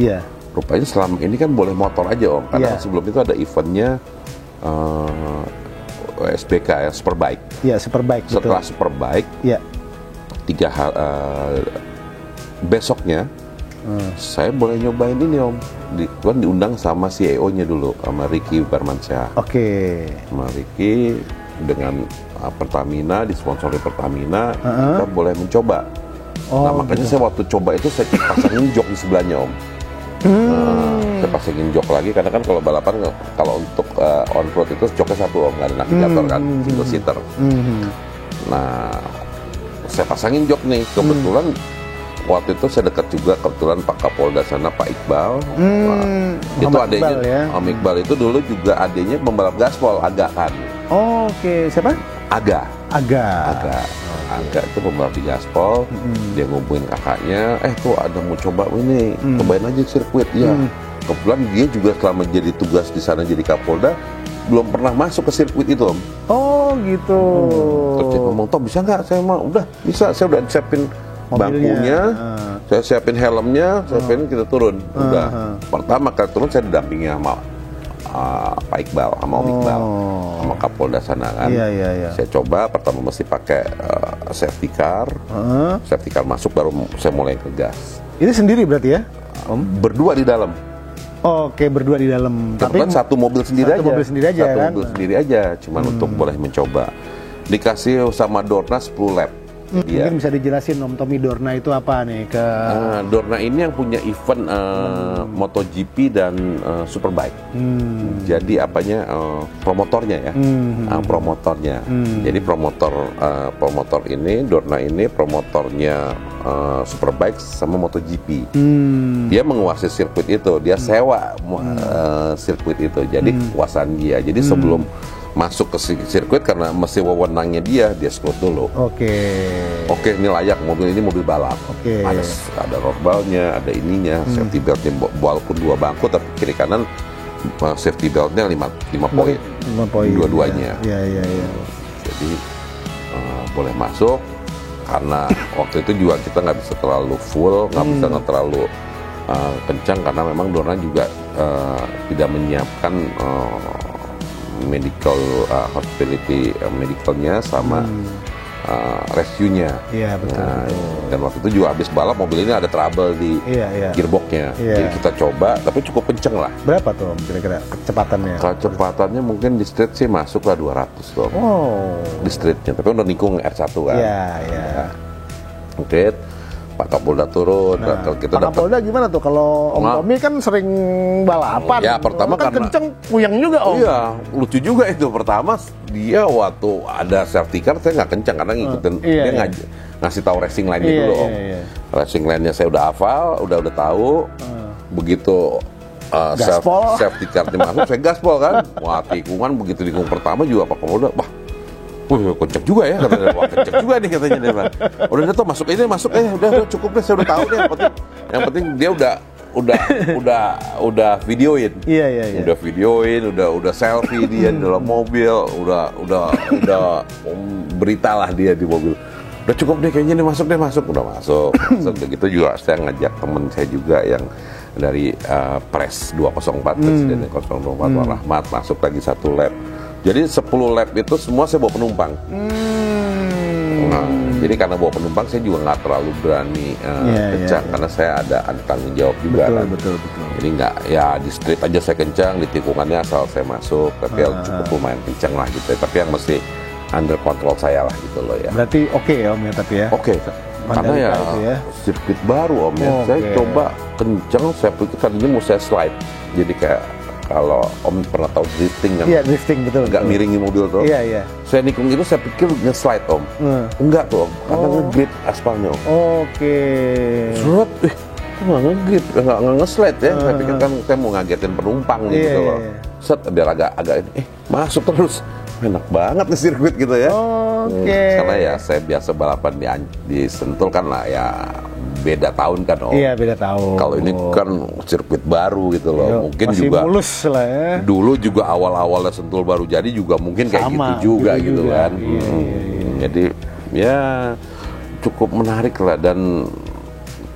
Rupanya selama ini kan boleh motor aja Om. Karena sebelum itu ada eventnya SBK ya, Superbike. Iya, Superbike. Setelah betul. Superbike, besoknya saya boleh nyobain ini Om. Kan diundang sama CEO-nya dulu, sama Ricky Barmansyah. Sama Ricky dengan Pertamina, disponsori Pertamina, kita boleh mencoba. Nah makanya saya waktu coba itu saya pasangin jok di sebelahnya Om. Saya pasangin jok lagi karena kan kalau balapan kalau untuk on road itu joknya satu Om, nggak ada navigator kan, single seater. Nah saya pasangin jok nih, kebetulan waktu itu saya dekat juga kebetulan Pak Kapolda sana, Pak Iqbal. Itu adanya Om Iqbal itu dulu juga adanya pembalap gaspol, Aga kan. Siapa? Aga itu pembalap di gaspol. Dia ngubungin kakaknya, tuh ada mau coba ini, cobain aja sirkuit. Kebetulan dia juga selama jadi tugas di sana jadi Kapolda belum pernah masuk ke sirkuit itu Om. Gitu. Terus dia ngomong, toh bisa nggak? Saya mau, udah bisa, saya udah siapin bangkunya, saya siapin helmnya, saya siapin kita turun. Udah. Pertama kali turun saya didampingi sama Pak Iqbal, sama Om Iqbal, sama Kapolda sana kan. Saya coba pertama mesti pakai safety car. Safety car masuk baru saya mulai ke gas. Ini sendiri berarti ya? Berdua di dalam. Berdua di dalam. Tapi satu mobil sendiri aja. Satu mobil sendiri aja, cuman untuk boleh mencoba. Dikasih sama Dorna 10 lap. Mungkin bisa dijelasin Om Tommy, Dorna itu apa nih? Dorna ini yang punya event MotoGP dan Superbike. Jadi apanya promotornya ya, promotornya. Jadi promotor ini Dorna ini promotornya Superbike sama MotoGP. Dia menguasai sirkuit itu, dia sewa sirkuit itu. Jadi kekuasaan dia. Jadi sebelum masuk ke sirkuit karena mesti wewenangnya dia slot dulu. Oke, ini layak mobil ini mobil balap. Ada road bar-nya, ada ininya, safety beltnya walaupun 2 bangku tapi kiri kanan safety beltnya 5 poin. 5 poin. Dua-duanya. Iya. Jadi boleh masuk karena waktu itu juga kita nggak bisa terlalu full, nggak bisa terlalu kencang karena memang Dorna juga tidak menyiapkan medical hospitality medicalnya sama rescue-nya. Betul. Dan waktu itu juga habis balap mobil ini ada trouble di gearboxnya. Jadi kita coba, tapi cukup kenceng lah. Berapa tuh kira-kira kecepatannya? Kecepatannya mungkin di street sih masuk lah 200 tuh. Di streetnya, tapi udah nikung R1 kan. Oke. Pak Kapolda turun. Pak Kapolda gimana tuh kalau Om Tommy kan sering balapan? Ya pertama kan karena kenceng, puyeng juga Om. Iya, lucu juga itu. Pertama dia waktu ada safety car saya nggak kencang karena ngikutin dia ngasih tahu racing line-nya dulu Om. Racing line-nya saya udah hafal, udah tahu. Begitu safety car-nya masuk saya gaspol kan. Wah, tikungan begitu tikung pertama juga Pak Kapolda, kenceng juga ya katanya. Wah, kenceng juga nih katanya dia. Udah tuh masuk udah cukup deh, saya udah tahu deh. Yang penting dia udah videoin. Udah videoin, udah selfie dia di dalam mobil, udah beritalah dia di mobil. Udah cukup deh kayaknya nih, masuk. Udah masuk. Begitu juga saya ngajak temen saya juga yang dari Press 204 Presiden 024 Rahmat masuk lagi 1 lap. Jadi 10 lap itu semua saya bawa penumpang. Jadi karena bawa penumpang saya juga nggak terlalu berani kencang karena saya ada tanggung jawab juga. Betul. Jadi nggak di street aja saya kencang, di tikungannya asal saya masuk. Tapi cukup lumayan kencang lah gitu. Tapi yang mesti under control saya lah gitu loh ya. Berarti oke ya Om ya tapi ya. Oke, karena ya, itu ya sirkuit baru Om ya. Saya coba kenceng, saya pikir tadinya mau saya slide. Jadi kayak kalau Om pernah tahu drifting kan? Iya, drifting betul. Nggak miringi mobil tuh. Iya, iya. Saya nikung itu saya pikir nge-slide Om. Enggak tuh Om, karena nge-grip aspalnya Om. Oke. Surut, kok nggak nge-grip, nggak nge-slide ya. Saya pikir kan saya mau ngagetin penumpang nih gitu loh. Set, biar agak ini, masuk terus. Enak banget nih sirkuit gitu ya. Karena ya saya biasa balapan di Sentul kan lah ya beda tahun kan Om. Iya, beda tahun. Kalau ini kan sirkuit baru gitu loh. Mungkin masih juga mulus lah ya. Dulu juga awal-awalnya Sentul baru jadi juga mungkin kayak sama, gitu juga gitu juga. kan. Iya. Jadi ya cukup menarik lah, dan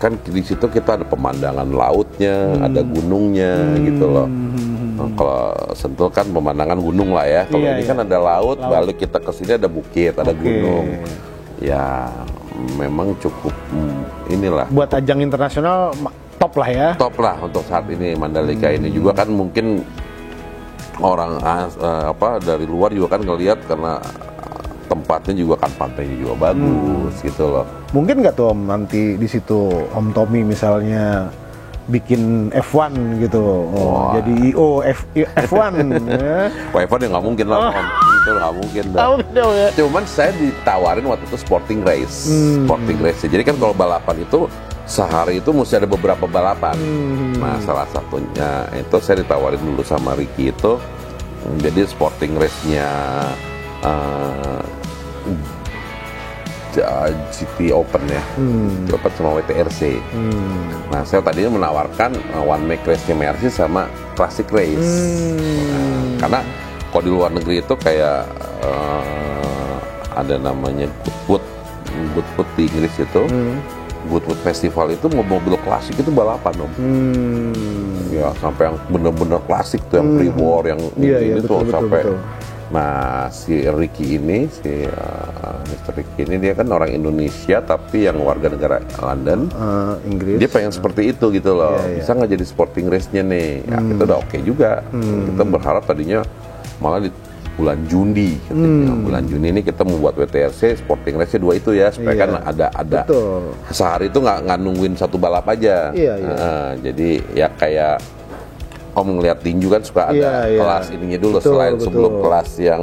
kan di situ kita ada pemandangan lautnya, ada gunungnya gitu loh. Nah, kalau Sentul kan pemandangan gunung lah ya. Kalau ini kan ada laut, balik kita ke sini ada bukit, ada gunung. Ya memang cukup inilah. Buat ajang internasional top lah ya. Top lah untuk saat ini Mandalika ini juga kan mungkin orang dari luar juga kan ngelihat karena tempatnya juga kan pantainya juga bagus gitu loh. Mungkin nggak tuh Om nanti di situ Om Tommy misalnya bikin F1 gitu, jadi IO F1 ya. F1 ya nggak mungkin lah Om, itu nggak mungkin dah. Ya. Cuman saya ditawarin waktu itu sporting race, jadi kan kalau balapan itu sehari itu mesti ada beberapa balapan. Nah salah satunya itu saya ditawarin dulu sama Ricky itu, jadi sporting race-nya GP Open ya, Open sama WTRC. Nah saya tadinya menawarkan one make race-nya Mercy sama classic race. Karena kalau di luar negeri itu kayak ada namanya Goodwood di Inggris itu, Goodwood Festival itu mobil klasik itu balapan Om. Ya sampai yang bener-bener klasik tuh, yang pre-war, yang ini tuh sampai. Nah si Ricky ini, Mr. Ricky ini dia kan orang Indonesia tapi yang warga negara London, Inggris. Dia pengen seperti itu gitu loh. Bisa nggak jadi sporting race-nya nih? Ya, kita udah oke juga. Kita berharap tadinya malah di bulan Juni. Bulan Juni ini kita membuat WTRC sporting race-nya 2 itu ya, supaya kan ada sehari itu nggak nungguin satu balap aja. Jadi ya kayak Om ngeliat tinju kan suka ada kelas ininya dulu, selain sebelum kelas yang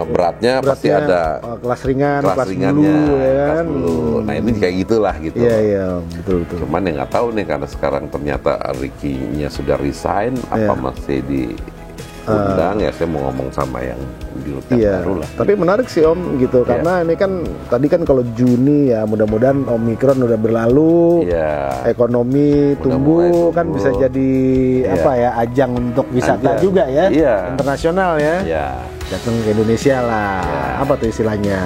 beratnya pasti ada kelas ringan, kelas ringannya, bulu, ya kan? kelas bulu. Nah ini kayak gitulah gitu. Iya, betul. Cuman ya nggak tahu nih karena sekarang ternyata Ricky-nya sudah resign, apa masih diundang ya saya mau ngomong sama yang di baru lah. Tapi menarik sih Om gitu, karena ini kan tadi kan kalau Juni ya mudah-mudahan Omikron udah berlalu, ekonomi tumbuh kan bisa jadi ajang untuk wisata juga ya, internasional ya. Datang ke Indonesia lah, apa tuh istilahnya?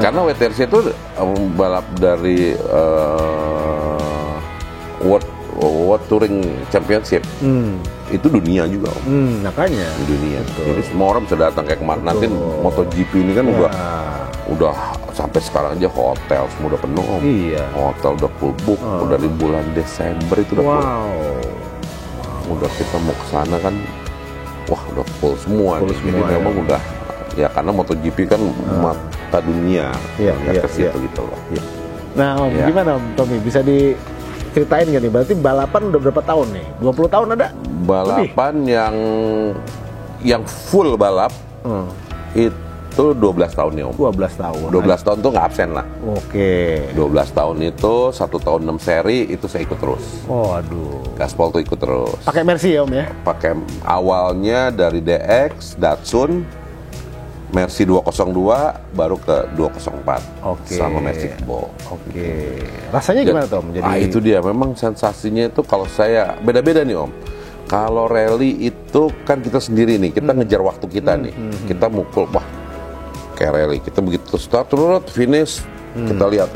Karena WTRC itu balap dari World Touring Championship. Itu dunia juga Om. Makanya dunia. Jadi semua orang bisa datang kayak kemarin. Nanti MotoGP ini kan udah sampai sekarang aja hotel semua udah penuh Om. Hotel udah full book, udah di bulan Desember itu udah full. Udah kita mau ke sana kan, wah udah full semua. Jadi memang udah ya karena MotoGP kan mata dunia ke situ gitu loh. Nah Om, gimana Om Tommy bisa ceritain gak nih, berarti balapan udah berapa tahun nih? 20 tahun ada? Balapan yang full balap itu 12 tahun ya Om. 12 tahun. 12 tahun tuh nggak absen lah. Oke. 12 tahun itu 1 tahun 6 seri itu saya ikut terus. Aduh. Gaspol tuh ikut terus. Pakai Mercy ya Om ya? Pakai awalnya dari DX, Datsun, Mercy 202 baru ke 204 sama Mercy Bo. Rasanya gimana Tom? Jadi itu dia memang sensasinya itu kalau saya beda-beda nih Om. Kalau rally itu kan kita sendiri nih, kita ngejar waktu kita nih. Kita mukul kayak rally. Kita begitu start finish, kita lihat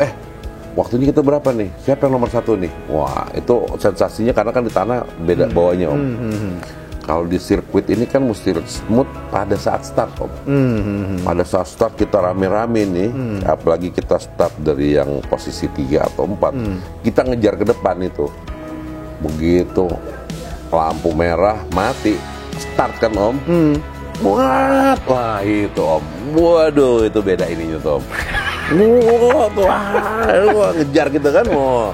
waktunya kita berapa nih? Siapa yang nomor 1 nih? Wah, itu sensasinya karena kan di tanah beda bawahnya Om. Kalau di sirkuit ini kan mesti smooth pada saat start Om. Pada saat start kita rame-rame nih, apalagi kita start dari yang posisi 3 atau 4, kita ngejar ke depan itu. Begitu lampu merah mati, start kan Om. Wah itu Om, waduh itu beda ininya tuh Om. Wah, ngejar gitu kan, mau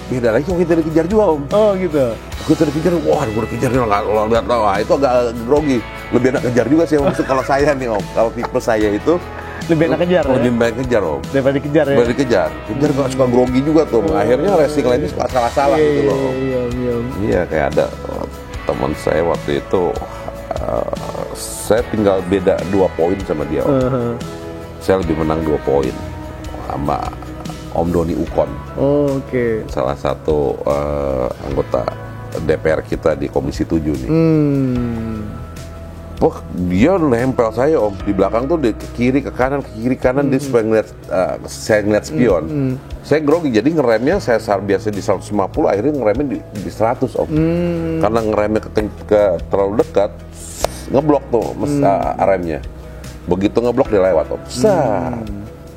beda lagi kalau kita dikejar juga Om. Oh gitu. Kita dikejar, wah gue dikejar nih, lo lihat wah itu agak grogi. Lebih enak kejar juga sih Om. Kalau saya nih Om, kalau tipe saya itu lebih enak kejar. Lebih ya? baik kejar Om. Daripada dikejar ya. Daripada dikejar, kejar gak suka grogi juga tuh. Akhirnya racing lainnya suka salah-salah gitu loh. Iya kayak ada teman saya waktu itu, saya tinggal beda 2 poin sama dia Om. Saya lebih menang 2 poin sama Om Doni Ukon. Oke. Salah satu anggota DPR kita di Komisi 7 nih. Wah, dia nempel saya Om di belakang tuh, di kiri ke kanan dia supaya ngeliat saya ngeliat spion. Saya grogi, jadi ngeremnya saya biasa di 150, akhirnya ngeremnya di 100 Om. Karena ngeremnya ke terlalu dekat, ngeblok tuh remnya. Begitu ngeblok dia lewat Om.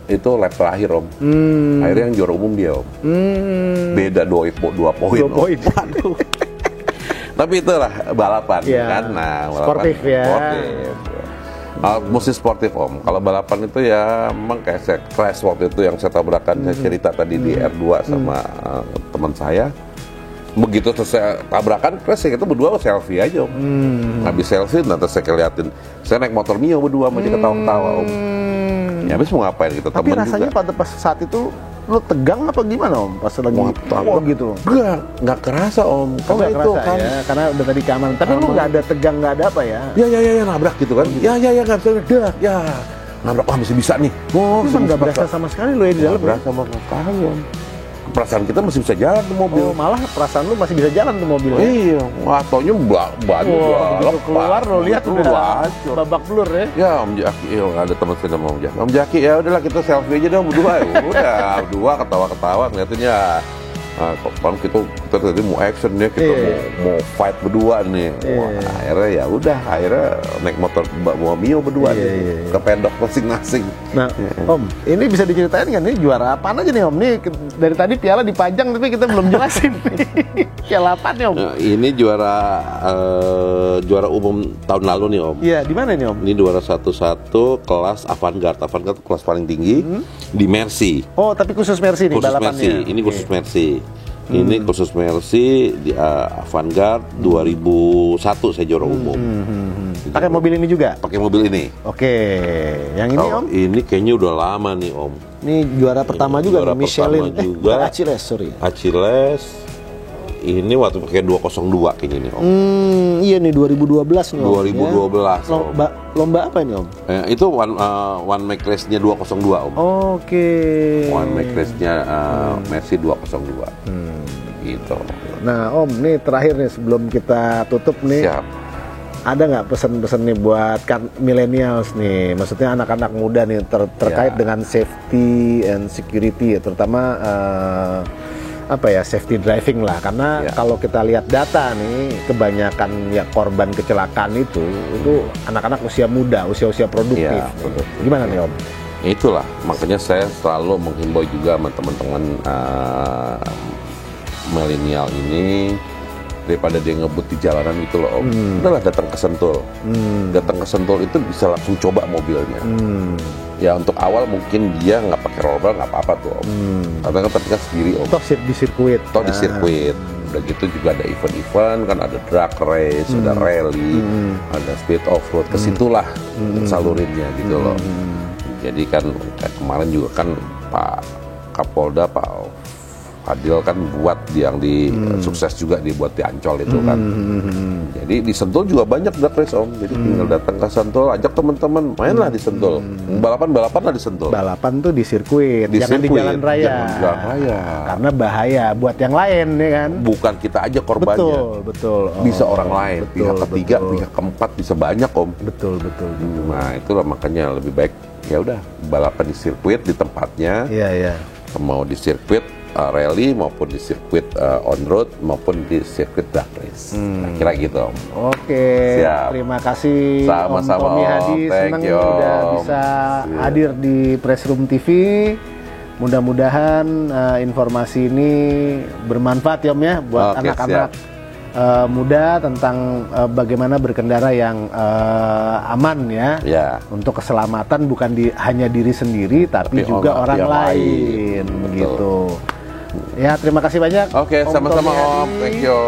Itu lap terakhir Om. Akhirnya yang juara umum dia Om. Beda 2 poin. 2 poin. Waduh. Tapi itulah balapan kan. Nah, sportif ya. Sportif. Mesti sportif Om. Kalau balapan itu ya memang kayak saya crash waktu itu yang saya tabrakan, saya cerita tadi di R2 sama teman saya. Begitu selesai tabrakan, crash kita berdua selfie aja Om. Habis selfie nanti saya keliatin, saya naik motor Mio berdua sama dia ketawa-ketawa Om. Ya habis mau ngapain kita temen juga. Tapi rasanya pada pas saat itu lo tegang apa gimana Om? Pas lagi gitu? Nggak kerasa Om. Karena itu kan ya, karena udah tadi keamanan. Tapi lu nggak ada tegang, nggak ada apa ya? Ya nabrak gitu kan? Ya nggak bisa udah. Ya nabrak, masih bisa nih. Oh, nggak berasa sama sekali lo ya di dalam. Nggak berasa sama sekali Om. Perasaan kita masih bisa jalan tuh mobil. Oh, malah perasaan lu masih bisa jalan tuh mobil. Iya, watonya banyak keluar lo lihat udah babak belur ya. Ya Om Jaki, ada teman saya sama Om Jaki. Om Jaki ya udahlah kita selfie aja dong berdua. Udah berdua ketawa-ketawa ngeliatin ya. Nah, kan kita tadi mau action ya, kita mau fight berdua nih. Wah, akhirnya ya udah, akhirnya naik motor bawa Mio berdua nih, ke pedok masing-masing. Nah, Om, ini bisa diceritain kan ini juara apaan aja nih Om? Nih dari tadi piala dipajang tapi kita belum jelasin. Piala apaan nih Om? Nah, ini juara umum tahun lalu nih Om. Iya, di mana nih Om? Ini 211 kelas Avantgarde kelas paling tinggi di Mercy. Oh, tapi khusus Mercy nih balapannya. Ini khusus Mercy. Ini khusus Mercy di Avantgarde 2001 saya juara umum. Pakai mobil ini juga? Pakai mobil ini. Oke. Yang ini Om? Ini kayaknya udah lama nih Om. Ini juara pertama juga nih, Michelin. Juga. Achilles. Ini waktu pakai 202 kayaknya nih Om. Iya nih 2012 nih Om. 2012. Ya. Lomba apa ini Om? Itu one make race-nya 202 Om. Oke. One make race-nya Mercy 202. Gitu. Nah Om, nih terakhir nih sebelum kita tutup nih. Siap. Ada nggak pesan-pesan nih buat millennials nih, maksudnya anak-anak muda nih terkait dengan safety and security, terutama safety driving lah, karena kalau kita lihat data nih kebanyakan ya korban kecelakaan itu anak-anak usia muda, usia produktif. Gimana nih Om? Itulah makanya saya selalu menghimbau juga sama teman-teman milenial ini, daripada dia ngebut di jalanan itu loh Om, udahlah datang ke Sentul. Datang ke Sentul itu bisa langsung coba mobilnya. Ya untuk awal mungkin dia nggak pakai roll bar nggak apa-apa tuh Om. Karena kan tapi kan sendiri Om. Toh di sirkuit. Di sirkuit. Udah gitu juga ada event-event kan, ada drag race, ada rally, ada speed off-road. Kesitulah salurinnya gitu loh. Jadi kan kayak kemarin juga kan Pak Kapolda Pak Fadil kan buat yang di sukses juga dibuat di Ancol itu kan. Jadi di Sentul juga banyak drag race Om. Jadi tinggal datang ke Sentul, ajak teman-teman mainlah di Sentul. Balapan lah di Sentul. Balapan tuh di sirkuit, jangan di jalan raya. Jangan di jalan raya. Karena bahaya buat yang lain ya kan. Bukan kita aja korbannya. Betul. Bisa orang lain, pihak ketiga, pihak keempat bisa banyak Om. Betul. Nah, itulah makanya lebih baik ya udah balapan di sirkuit di tempatnya. Iya. Mau di sirkuit rally maupun di sirkuit on road maupun di sirkuit drag race. Kira gitu Om. Oke. Siap. Terima kasih sama-sama Om Tommy Hadi, senang udah bisa hadir di Press Room TV. Mudah-mudahan informasi ini bermanfaat ya Om ya buat anak-anak muda tentang bagaimana berkendara yang aman ya. Untuk keselamatan bukan hanya diri sendiri tapi juga orang lain gitu. Ya, terima kasih banyak. Oke, sama-sama Om. Thank you.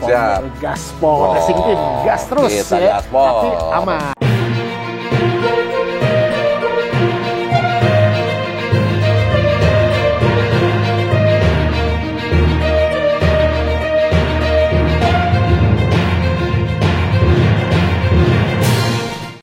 Siap. Gaspol Racing Team, gas terus Kita ya. gaspol. Tapi aman.